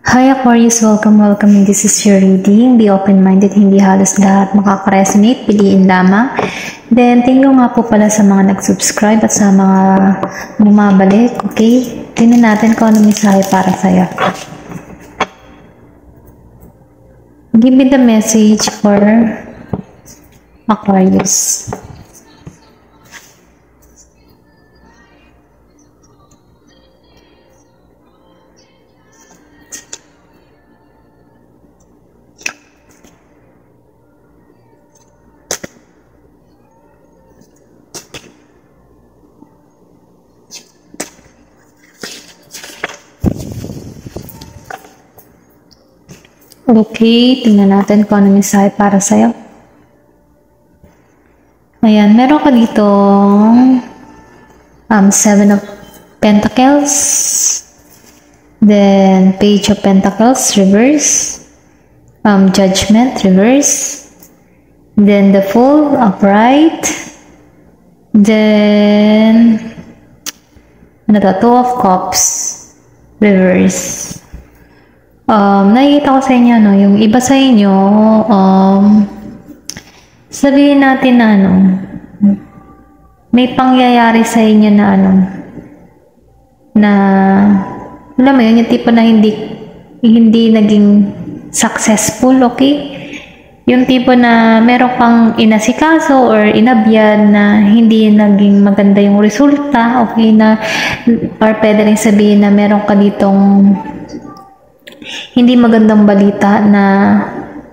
Hi Aquarius, welcome. This is your reading. Be open-minded, hindi halos lahat makaka-resonate, piliin lamang. Then, thank you nga po pala sa mga nag-subscribe at sa mga bumabalik, okay? Tingnan natin kung ano mensahe para sa'yo. Give me the message for Aquarius. Okay, tingnan natin kung ano mensahe para sa'yo. Ayan, meron ka ditong Seven of Pentacles, then Page of Pentacles, reverse, Judgment, reverse, then the Fool, upright, then Two of Cups, reverse. Nakikita ko sa inyo, no, yung iba sa inyo, sabihin natin na, may pangyayari sa inyo na, na, alam mo yun, yung tipo na hindi naging successful, okay? Yung tipo na meron kang inasikaso or inabyan na hindi naging maganda yung resulta, okay, na, or pwede rin sabihin na meron ka ditong hindi magandang balita na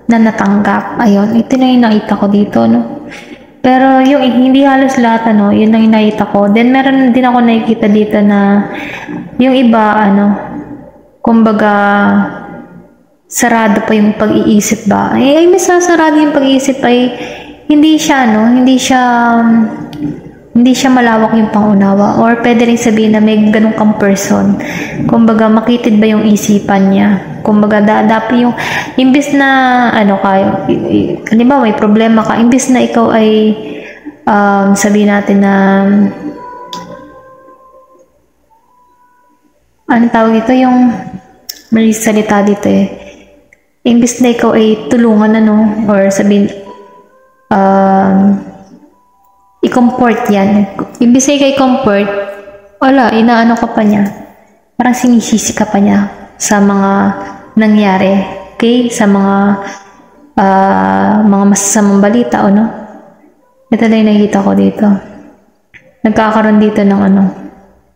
natanggap. Ayun, ito na yung nakita ko dito, no? Pero yung hindi halos lahat, yun na yung nakita ko. Then, meron din ako nakikita dito na yung iba, kumbaga, sarado pa yung pag-iisip ba? Ay mas sarado yung pag-iisip ay hindi siya, hindi siya malawak yung pangunawa, or pwede rin sabihin na may ganun kang person. Kumbaga, makitid ba yung isipan niya? Kumbaga, dapat yung, imbis na, kayo, halimbawa, may problema ka, imbis na ikaw ay, sabihin natin na, anong tawag ito, yung, may salita dito imbis na ikaw ay tulungan, or sabihin, i-comfort yan. Imbis na i-comfort, wala, inaano ka pa niya. Parang sinisisi ka pa niya sa mga nangyari. Okay? Sa mga masasamang balita, Ito na yung nakikita ko dito. Nagkakaroon dito ng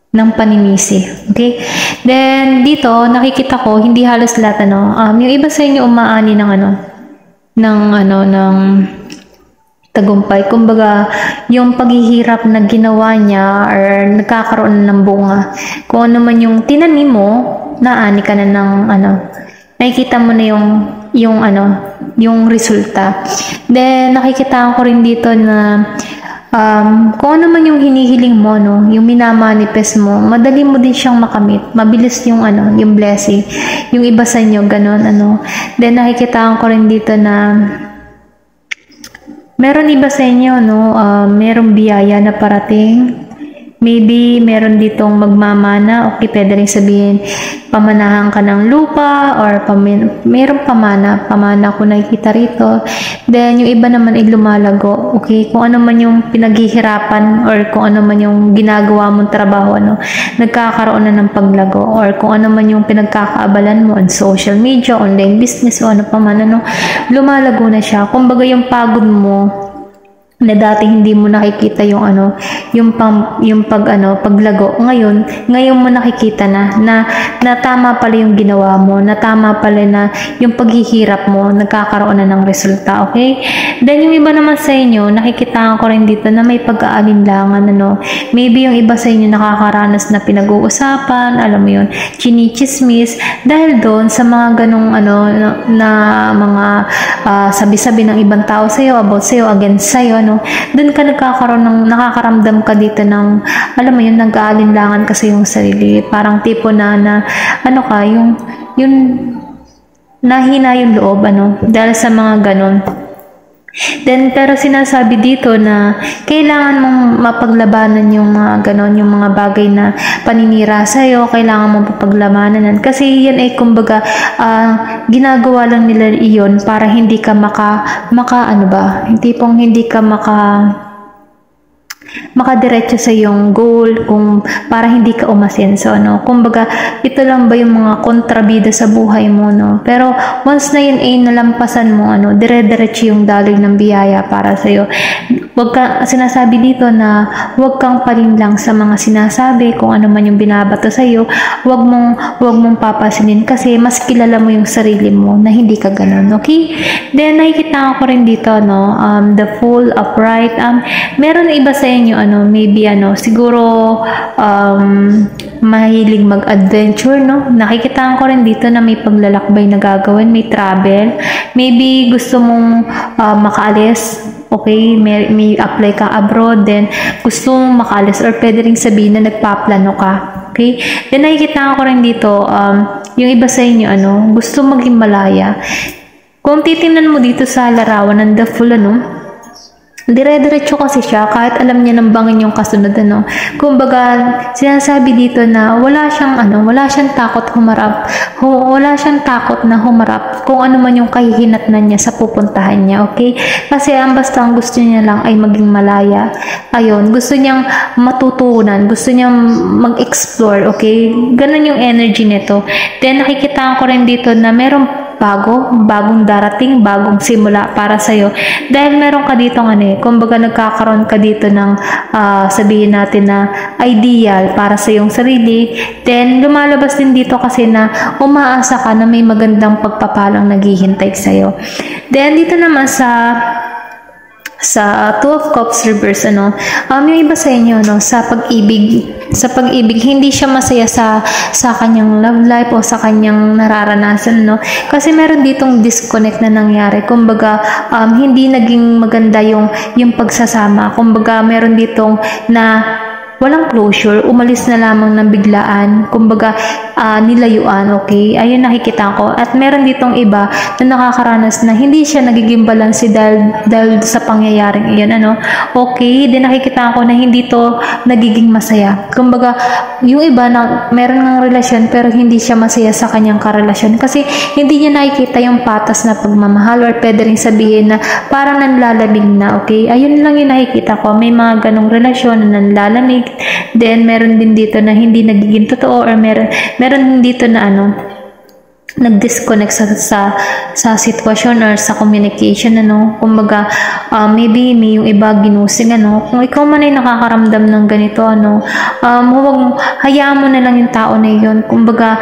ng paninisi. Okay? Then, dito, nakikita ko, hindi halos lahat, yung iba sa inyo umaani ng tagumpay. Kumbaga, yung paghihirap na ginawa niya or nagkakaroon ng bunga. Kung ano man yung tinanim mo, naani ka na ng nakikita mo na yung resulta. Then, nakikita ko rin dito na kung ano man yung hinihiling mo, yung minamanifest mo, madali mo din siyang makamit. Mabilis yung yung blessing. Yung iba sa inyo, ganun, Then, nakikita ko rin dito na meron iba sa inyo, merong biyaya na parating. Maybe, meron ditong magmamana. Okay, pwede rin sabihin, pamanahan ka ng lupa, or merong pamana ko nakikita rito. Then, yung iba naman ay lumalago. Okay, kung ano man yung pinaghihirapan, or kung ano man yung ginagawa mong trabaho, nagkakaroon na ng paglago, or kung ano man yung pinagkakaabalan mo on social media, online business, o ano pa man, lumalago na siya. Kumbaga, yung pagod mo, na dati hindi mo nakikita yung paglago. Ngayon mo nakikita na tama pala yung ginawa mo, na tama pala na yung paghihirap mo, nagkakaroon na ng resulta, okay? Then, yung iba naman sa inyo, nakikita ko rin dito na may pag-aalinlangan, Maybe yung iba sa inyo nakakaranas na pinag-uusapan, alam mo yun, chinichismis, dahil doon sa mga ganong, na mga sabi-sabi ng ibang tao sa'yo, about sa'yo, against sa'yo, doon ka nakakaramdam ka dito ng, alam mo yun, nag-aalinlangan ka sa iyong sarili. Parang tipo na yung nahina yung loob, dahil sa mga ganon. Then, pero sinasabi dito na kailangan mong mapaglabanan yung mga ganon, yung mga bagay na paninira sa'yo, kailangan mong mapaglabanan. Kasi yan ay kumbaga, ginagawa lang nila iyon para hindi ka ano ba, tipong hindi ka makadiretso sa iyong goal, kung para hindi ka umasenso, no? Kumbaga, ito lang ba yung mga kontrabida sa buhay mo, no? Pero once na yun ay nalampasan mo, dire-diretso yung daloy ng biyaya para sa iyo. Wag ka, sinasabi dito na wag kang palinlang sa mga sinasabi, kung ano man yung binabato sa iyo, wag mong papasinin kasi mas kilala mo yung sarili mo na hindi ka ganun, okay? Then nakikita ko rin dito, no, the Fool upright. Meron iba sa inyo, maybe siguro mahilig mag-adventure, no? Nakikita ko rin dito na may paglalakbay na gagawin, may travel. Maybe gusto mong makaalis, okay? May apply ka abroad, then gusto mong makaalis, or pwede rin sabihin na nagpaplano ka, okay? Then nakikita ko rin dito, yung iba sa inyo, gusto maging malaya. Kung titingnan mo dito sa larawan ng The Fool, dire-diretso kasi siya kahit alam niya nang bangin yung kasunod, Kumbaga, sinasabi dito na wala siyang takot humarap. Wala siyang takot na humarap kung ano man yung kahihinatnan niya sa pupuntahan niya, okay? Kasi basta ang gusto niya lang ay maging malaya. Ayun, gusto niyang matutunan, gusto niyang mag-explore, okay? Ganun yung energy nito. Then nakikita ko rin dito na merong bagong darating, bagong simula para sa'yo. Dahil meron ka dito kumbaga nagkakaroon ka dito ng sabihin natin na ideal para sa iyong sarili. Then lumalabas din dito kasi na umaasa ka na may magandang pagpapalang naghihintay sa'yo. Then dito naman sa Two of Cups reverse, yung iba sa inyo, sa pag-ibig, hindi siya masaya sa kanyang love life o sa kanyang nararanasan, kasi meron ditong disconnect na nangyari. Kumbaga, hindi naging maganda yung pagsasama. Kumbaga, meron ditong na walang closure, umalis na lamang ng biglaan, kumbaga nilayuan, okay? Ayun nakikita ko. At meron ditong iba na nakakaranas na hindi siya nagiging balanse dahil sa pangyayaring iyon, okay? Then nakikita ko na hindi to nagiging masaya. Kumbaga, yung iba na meron ng relasyon pero hindi siya masaya sa kanyang karelasyon kasi hindi niya nakikita yung patas na pagmamahal, or pwede rin sabihin na parang nanlalamig na, okay? Ayun lang yung nakikita ko. May mga ganong relasyon na nanlalamig. Then meron din dito na hindi nagiging totoo, or meron din dito na nag-disconnect sa sitwasyon or sa communication, kumbaga maybe may yung iba ginusing, kung ikaw man ay nakakaramdam ng ganito, hayaan mo na lang yung tao na yun. Kumbaga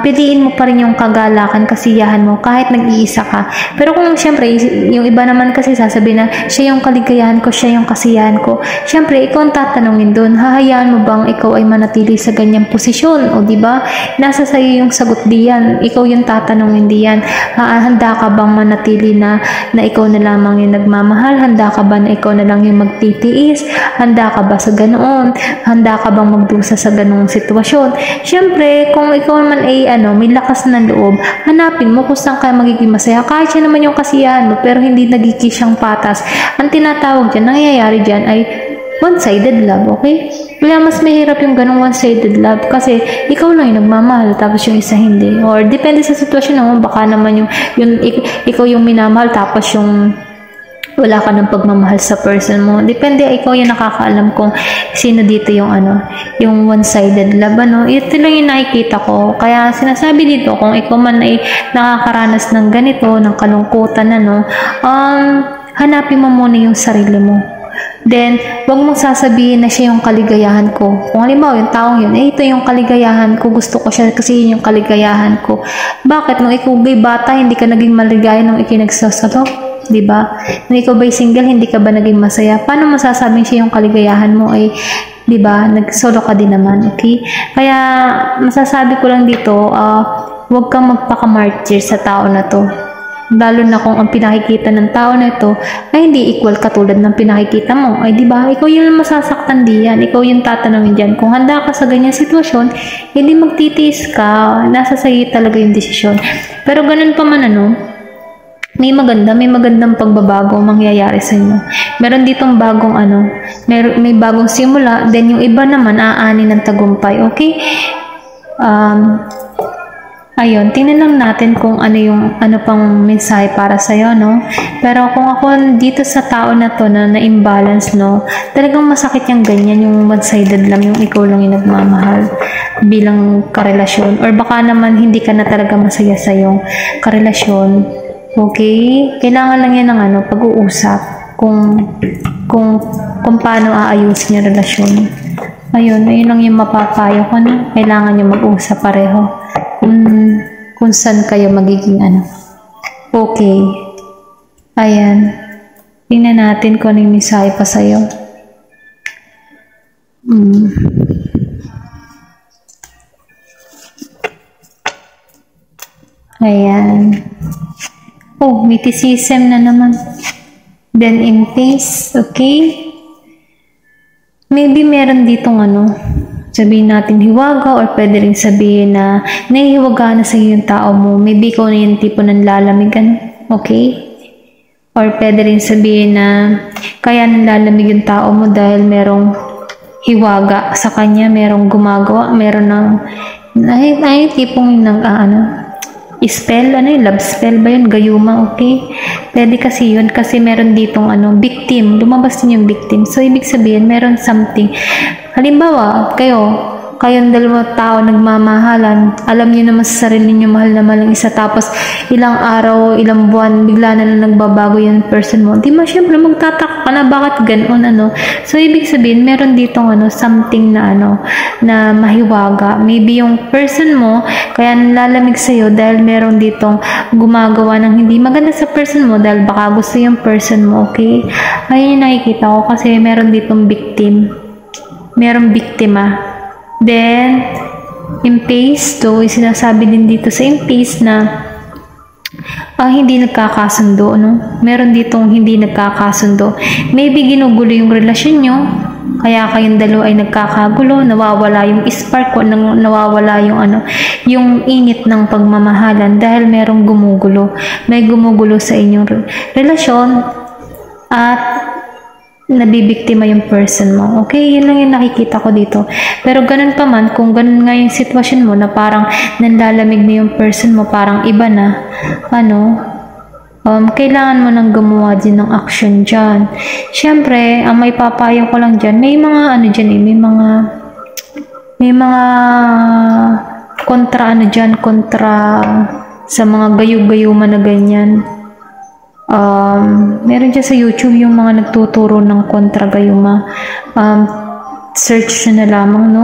piliin mo pa rin yung kagalakan, kasiyahan mo kahit nag-iisa ka. Pero kung syempre yung iba naman kasi sasabihin na siya yung kaligayahan ko, siya yung kasiyahan ko, syempre ikaw ang tatanungin doon, hahayaan mo bang ikaw ay manatili sa ganyang posisyon? O diba, nasa sayo yung sagot diyan, ikaw yung tatanungin diyan. Handa ka bang manatili na ikaw na lamang yung nagmamahal? Handa ka ba na ikaw na lang yung magtitiis? Handa ka ba sa ganoon? Handa ka bang magdusa sa ganoong sitwasyon? Syempre, kung ikaw naman ay may lakas ng loob, hanapin mo kung saan ka magiging masaya. Kahit siya naman yung kasiyahan mo, pero hindi nagiging siyang patas. Ang tinatawag dyan, nangyayari dyan ay one-sided love, okay? Kaya mas mahirap yung ganong one-sided love kasi ikaw lang yung nagmamahal tapos yung isa hindi. Or depende sa sitwasyon naman, baka naman ikaw yung minamahal tapos yung wala ka ng pagmamahal sa person mo. Depende, ikaw yung nakakaalam kung sino dito yung yung one-sided love, Ito lang yung nakikita ko. Kaya sinasabi dito, kung ikaw man ay nakakaranas ng ganito, ng kalungkutan, hanapin mo muna yung sarili mo. Then, wag mong sasabihin na siya yung kaligayahan ko. Kung halimbawa, yung taong yun, ito yung kaligayahan ko, gusto ko siya kasi yun yung kaligayahan ko. Bakit? Nung ikaw ba'y bata, hindi ka naging maligaya nung ikinagsasalo? Diba? Nung ikaw ba'y single, hindi ka ba naging masaya? Paano masasabing siya yung kaligayahan mo? Diba? Nag-solo ka din naman, okay? Kaya, masasabi ko lang dito, wag kang magpaka-martyr sa tao na to. Lalo na kung ang pinakikita ng tao na ito ay hindi equal katulad ng pinakikita mo. Ay diba, ikaw yung masasaktan diyan, ikaw yung tatanungin diyan. Kung handa ka sa ganyang sitwasyon, hindi magtitiis ka, nasa sa'yo talaga yung desisyon. Pero ganun pa man may magandang pagbabago mangyayari sa inyo. Meron ditong bagong may bagong simula, then yung iba naman aani ng tagumpay, okay? Ayun, tingnan lang natin kung ano pang mensahe para sa iyo, no? Pero kung ako dito sa tao na to na na-imbalance, no, talagang masakit yung ganyan, yung one-sided lang, yung ikaw lang yung nagmamahal bilang karelasyon, or baka naman hindi ka na talaga masaya sa yung karelasyon. Okay? Kailangan lang yan ng pag-uusap kung paano aayusin yung relasyon. Ayun lang yung mapapayo ko, no? Kailangan nyo mag-usap pareho kung saan kayo magiging okay. Ayan. Tingnan natin kung ano yung mensahe pa sa'yo. Ayan. Oh, mysticism na naman. Then in peace, okay? Maybe meron ditong sabihin natin hiwaga, or pwede rin sabihin na nahihiwaga na sa yung tao mo. Maybe ikaw na yung tipo ng lalamigan, okay? Or pwede rin sabihin na kaya nanlalamig yung tao mo dahil merong hiwaga sa kanya, merong gumagawa, meron ng tipong spell, love spell ba yun? Gayuma, okay? Pwede kasi yun, kasi meron ditong victim, lumabas din yung victim. So, ibig sabihin, meron something. Halimbawa, kayong dalawa tao nagmamahalan, alam niyo naman sa sarili niyo mahal na mahal ang isa, tapos ilang araw, ilang buwan, bigla na lang nagbabago yung person mo. Di ba, syempre, magtataka ka na bakit ganoon, So, ibig sabihin, meron ditong something na na mahiwaga. Maybe yung person mo, kaya nalalamig sa'yo dahil meron ditong gumagawa ng hindi maganda sa person mo dahil baka gusto yung person mo, okay? Ayun yung nakikita ko kasi meron ditong victim. Merong biktima. Then, in pace, sinasabi din dito sa in pace na hindi nagkakasundo, Meron ditong hindi nagkakasundo. Maybe ginugulo yung relasyon nyo, kaya kayong dalawa ay nagkakagulo, nawawala yung spark, nawawala yung init ng pagmamahalan dahil merong gumugulo. May gumugulo sa inyong relasyon at nabibiktima yung person mo. Okay, yun lang yung nakikita ko dito. Pero ganun pa man, kung ganun nga yung sitwasyon mo na parang nanlalamig na yung person mo, parang iba na, kailangan mo nang gumawa din ng action dyan. Siyempre, ang may papayo ko lang dyan, may mga may mga kontra kontra sa mga gayug-gayuma na ganyan. Meron dyan sa YouTube yung mga nagtuturo ng kontra gayuma. Search na lamang,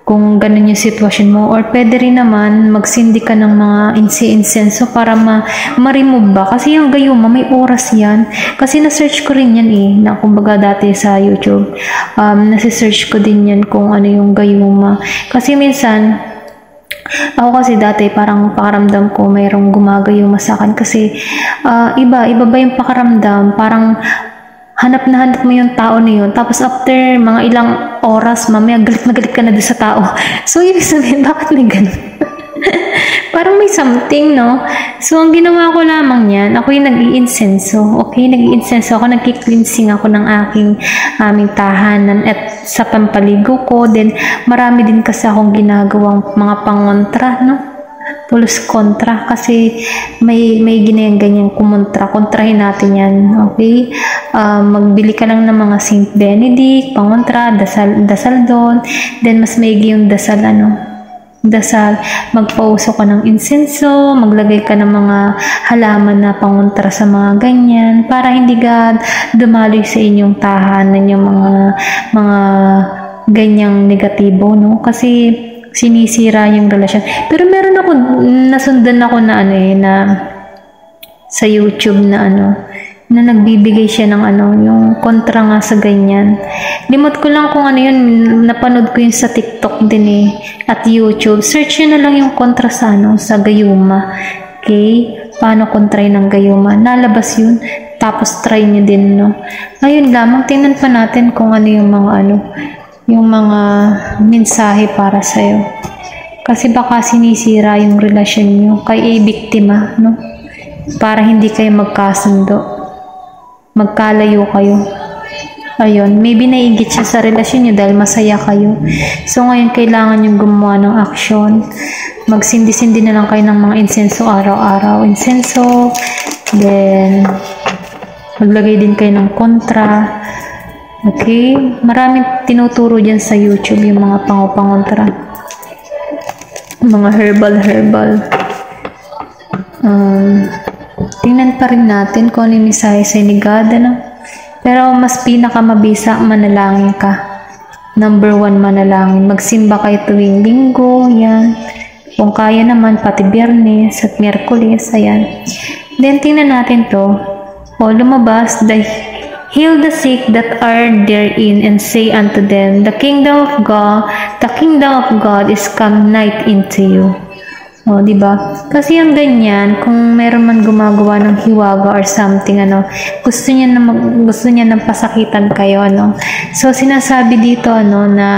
kung ganun yung sitwasyon mo, or pwede rin naman magsindi ka ng mga insenso para ma-remove ba, kasi yung gayuma may oras yan, kasi na-search ko rin yan na kumbaga dati sa YouTube, nasi-search ko din yan kung ano yung gayuma, kasi minsan ako kasi dati parang pakaramdam ko mayroong gumagayuma sa akin kasi iba ba yung pakaramdam, parang hanap na hanap mo yung tao na yun, tapos after mga ilang oras, mamaya galit na galit ka na doon sa tao. So, ibig sabihin, bakit may ganun? Parang may something, So, ang ginawa ko lamang yan, ako yung nag-i-insenso. Okay, nag-i-insenso ako, nag-i-cleansing ako ng aming tahanan at sa pampaligo ko. Then, marami din kasi akong ginagawang mga pangontra, Pulos kontra, kasi may ganyan kontrahin natin yan, okay? Magbili ka lang ng mga Saint Benedict, pangontra, dasal doon, then mas maigi yung dasal, magpauso ka ng insenso, maglagay ka ng mga halaman na pangontra sa mga ganyan, para hindi ka dumaloy sa inyong tahanan yung mga ganyang negatibo, Kasi sinisira yung relasyon. Pero meron ako, nasundan ako na na sa YouTube na na nagbibigay siya ng yung kontra nga sa ganyan. Limot ko lang kung yun, napanood ko yun sa TikTok din at YouTube. Search yun na lang yung kontra sa sa gayuma. Okay? Paano kontrahin ng gayuma? Nalabas yun. Tapos try nyo din, Ayun lamang, tingnan pa natin kung yung mga mensahe para sa'yo. Kasi baka sinisira yung relasyon nyo kay biktima, para hindi kayo magkasundo, magkalayo kayo. Ayun, maybe naiingit siya sa relasyon niyo dahil masaya kayo. So ngayon kailangan yung gumawa ng aksyon. Magsindi-sindi na lang kayo ng mga insenso araw-araw. Insenso, then maglagay din kayo ng kontra. Okay? Maraming tinuturo dyan sa YouTube yung mga pangopangontra. Mga herbal. Tingnan pa rin natin kung ano yung mensahe sa ni God, ano? Pero mas pinakamabisa, manalangin ka. Number 1, manalangin. Magsimba kayo tuwing linggo, yan. Kung kaya naman, pati Biyernes at Miyerkules, ayan. Then, tingnan natin to. O, lumabas, heal the sick that are therein, and say unto them, the kingdom of God is come nigh into you. O, diba? Kasi yung ganyan, kung meron man gumagawa ng hiwaga or something, ano, gusto niya na pasakitan kayo, ano. So, sinasabi dito, ano, na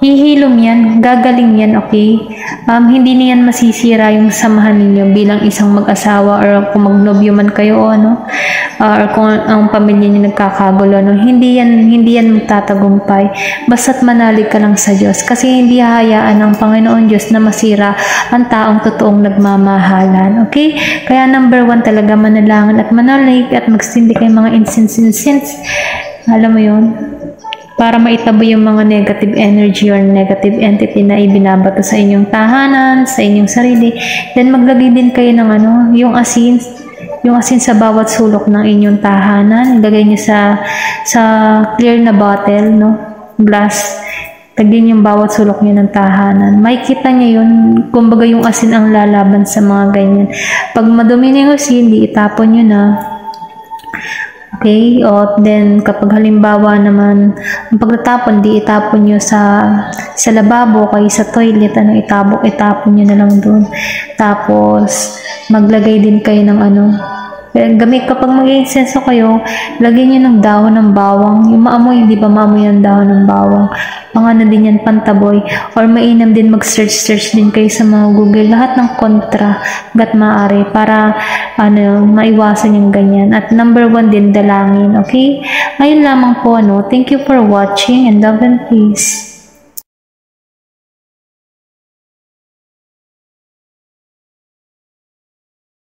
hihilom yan, gagaling yan, okay? Hindi niyan masisira yung samahan ninyo bilang isang mag-asawa, or kung magnobyo man kayo, ano, or kung ang pamilya niyo nagkakagulo, no? Hindi yan magtatagumpay. Basta't manalig ka lang sa Diyos, kasi hindi hahayaan ng Panginoon Diyos na masira ang taong totoong nagmamahalan, okay? Kaya number 1 talaga, manalangin at manalig at magsindi kayo mga incense. Alam mo yun? Para maitabo yung mga negative energy or negative entity na ibinabato sa inyong tahanan, sa inyong sarili. Then maglagay din kayo ng ano, yung asin sa bawat sulok ng inyong tahanan. Ilagay niyo sa clear na bottle, no? Glass. Lagyan yung bawat sulok niyo ng tahanan. Makikita niyo yun, kumbaga yung asin ang lalaban sa mga ganyan. Pag madumi na yung asin, di itapon niyo na. Okay, o then kapag halimbawa naman ang pagtatapon, di itapon nyo sa lababo, kayo sa toilet, ano, itapon nyo na lang doon. Tapos maglagay din kayo ng ano, kapag mag-insenso kayo, lagyan nyo ng dahon ng bawang, yung maamoy, di ba maamoy ng dahon ng bawang, mga na din yan, pantaboy, or mainam din mag-search din kayo sa mga Google, lahat ng kontra gat maaari para ano, maiwasan yung ganyan. At number 1 din, dalangin, okay? Ayun lamang po, ano, thank you for watching and love and peace.